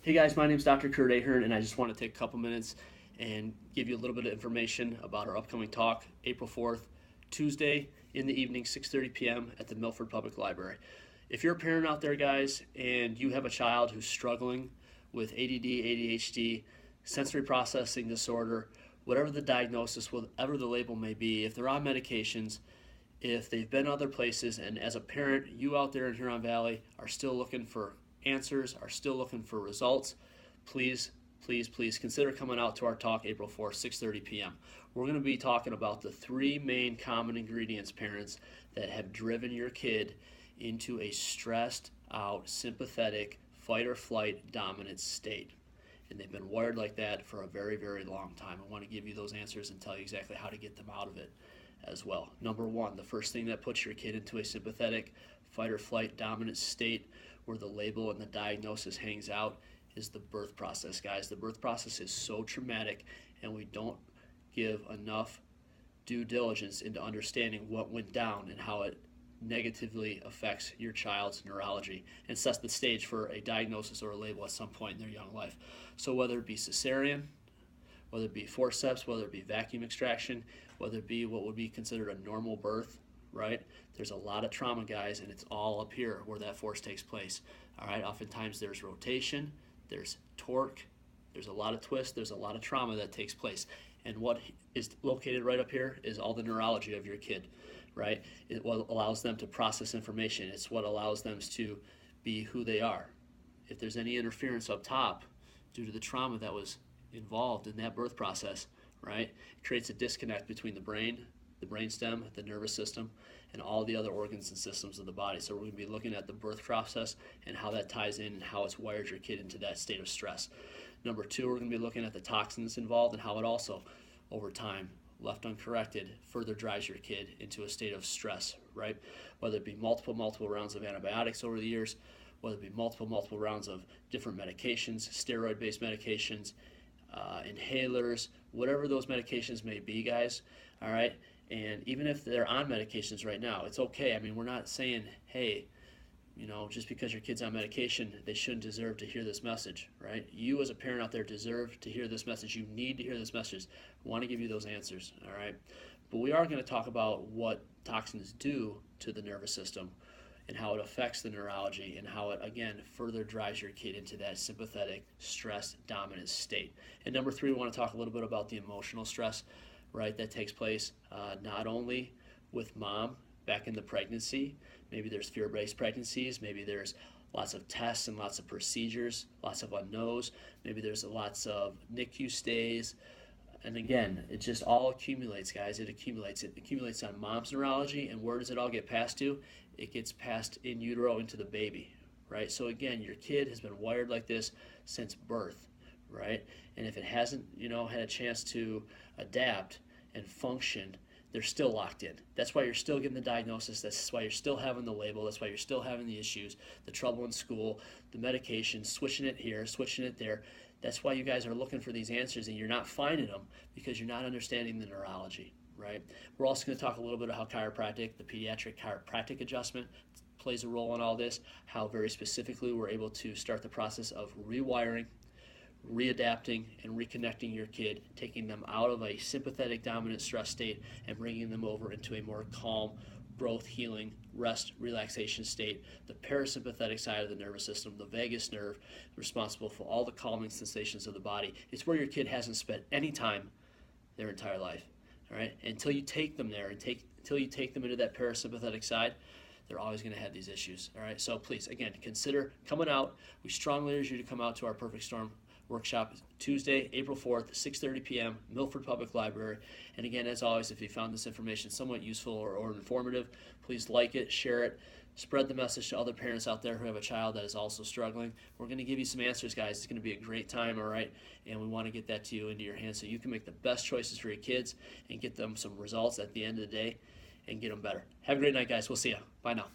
Hey guys, my name is Dr. Kurt Ahern, and I just want to take a couple minutes and give you a little bit of information about our upcoming talk, April 4th, Tuesday in the evening, 6:30 p.m. at the Milford Public Library. If you're a parent out there, guys, and you have a child who's struggling with ADD, ADHD, sensory processing disorder, whatever the diagnosis, whatever the label may be, if they're on medications, if they've been other places, and as a parent, you out there in Huron Valley are still looking for answers, are still looking for results, please consider coming out to our talk April 4th, 6:30 p.m. We're going to be talking about the three main common ingredients, parents, that have driven your kid into a stressed out, sympathetic, fight or flight dominant state. And they've been wired like that for a very, very long time. I want to give you those answers and tell you exactly how to get them out of it as well. Number one, the first thing that puts your kid into a sympathetic, fight or flight dominant state where the label and the diagnosis hangs out is the birth process, guys. The birth process is so traumatic, and we don't give enough due diligence into understanding what went down and how it negatively affects your child's neurology and sets the stage for a diagnosis or a label at some point in their young life. So whether it be cesarean, whether it be forceps, whether it be vacuum extraction, whether it be what would be considered a normal birth, right? There's a lot of trauma, guys, and it's all up here where that force takes place. All right, oftentimes there's rotation, there's torque, there's a lot of twist, there's a lot of trauma that takes place. And what is located right up here is all the neurology of your kid, right? It what allows them to process information. It's what allows them to be who they are. If there's any interference up top due to the trauma that was involved in that birth process, right, it creates a disconnect between the brain, the brainstem, the nervous system, and all the other organs and systems of the body. So we're going to be looking at the birth process and how that ties in and how it's wired your kid into that state of stress. Number two, we're going to be looking at the toxins involved and how it also, over time, left uncorrected, further drives your kid into a state of stress, right? Whether it be multiple rounds of antibiotics over the years, whether it be multiple rounds of different medications, steroid-based medications, inhalers, whatever those medications may be, guys, all right? And even if they're on medications right now, it's okay. I mean, we're not saying, hey, just because your kid's on medication, they shouldn't deserve to hear this message, right? You as a parent out there deserve to hear this message. You need to hear this message. I want to give you those answers, all right? But we are going to talk about what toxins do to the nervous system and how it affects the neurology and how it, again, further drives your kid into that sympathetic, stressed, dominant state. And number three, we want to talk a little bit about the emotional stress, right, that takes place not only with mom back in the pregnancy. Maybe there's fear-based pregnancies. Maybe there's lots of tests and lots of procedures, lots of unknowns. Maybe there's lots of NICU stays. And again, it just all accumulates, guys. It accumulates on mom's neurology. And where does it all get passed to? It gets passed in utero into the baby, right? So again, your kid has been wired like this since birth, right? And if it hasn't, had a chance to adapt and function, they're still locked in. That's why you're still getting the diagnosis. That's why you're still having the label. That's why you're still having the issues, the trouble in school, the medication, switching it here, switching it there. That's why you guys are looking for these answers and you're not finding them because you're not understanding the neurology, right? We're also going to talk a little bit about how chiropractic, the pediatric chiropractic adjustment, plays a role in all this, how very specifically we're able to start the process of rewiring, readapting, and reconnecting your kid, taking them out of a sympathetic dominant stress state and bringing them over into a more calm, growth, healing, rest, relaxation state. The parasympathetic side of the nervous system, the vagus nerve, responsible for all the calming sensations of the body. It's where your kid hasn't spent any time their entire life. All right, until you take them there and until you take them into that parasympathetic side, they're always going to have these issues. All right, so please, again, consider coming out. We strongly urge you to come out to our Perfect Storm workshop Tuesday, April 4th, 6:30 p.m., Milford Public Library. And again, as always, if you found this information somewhat useful or informative, please like it, share it, spread the message to other parents out there who have a child that is also struggling. We're going to give you some answers, guys. It's going to be a great time, all right? And we want to get that to you into your hands so you can make the best choices for your kids and get them some results at the end of the day and get them better. Have a great night, guys. We'll see you. Bye now.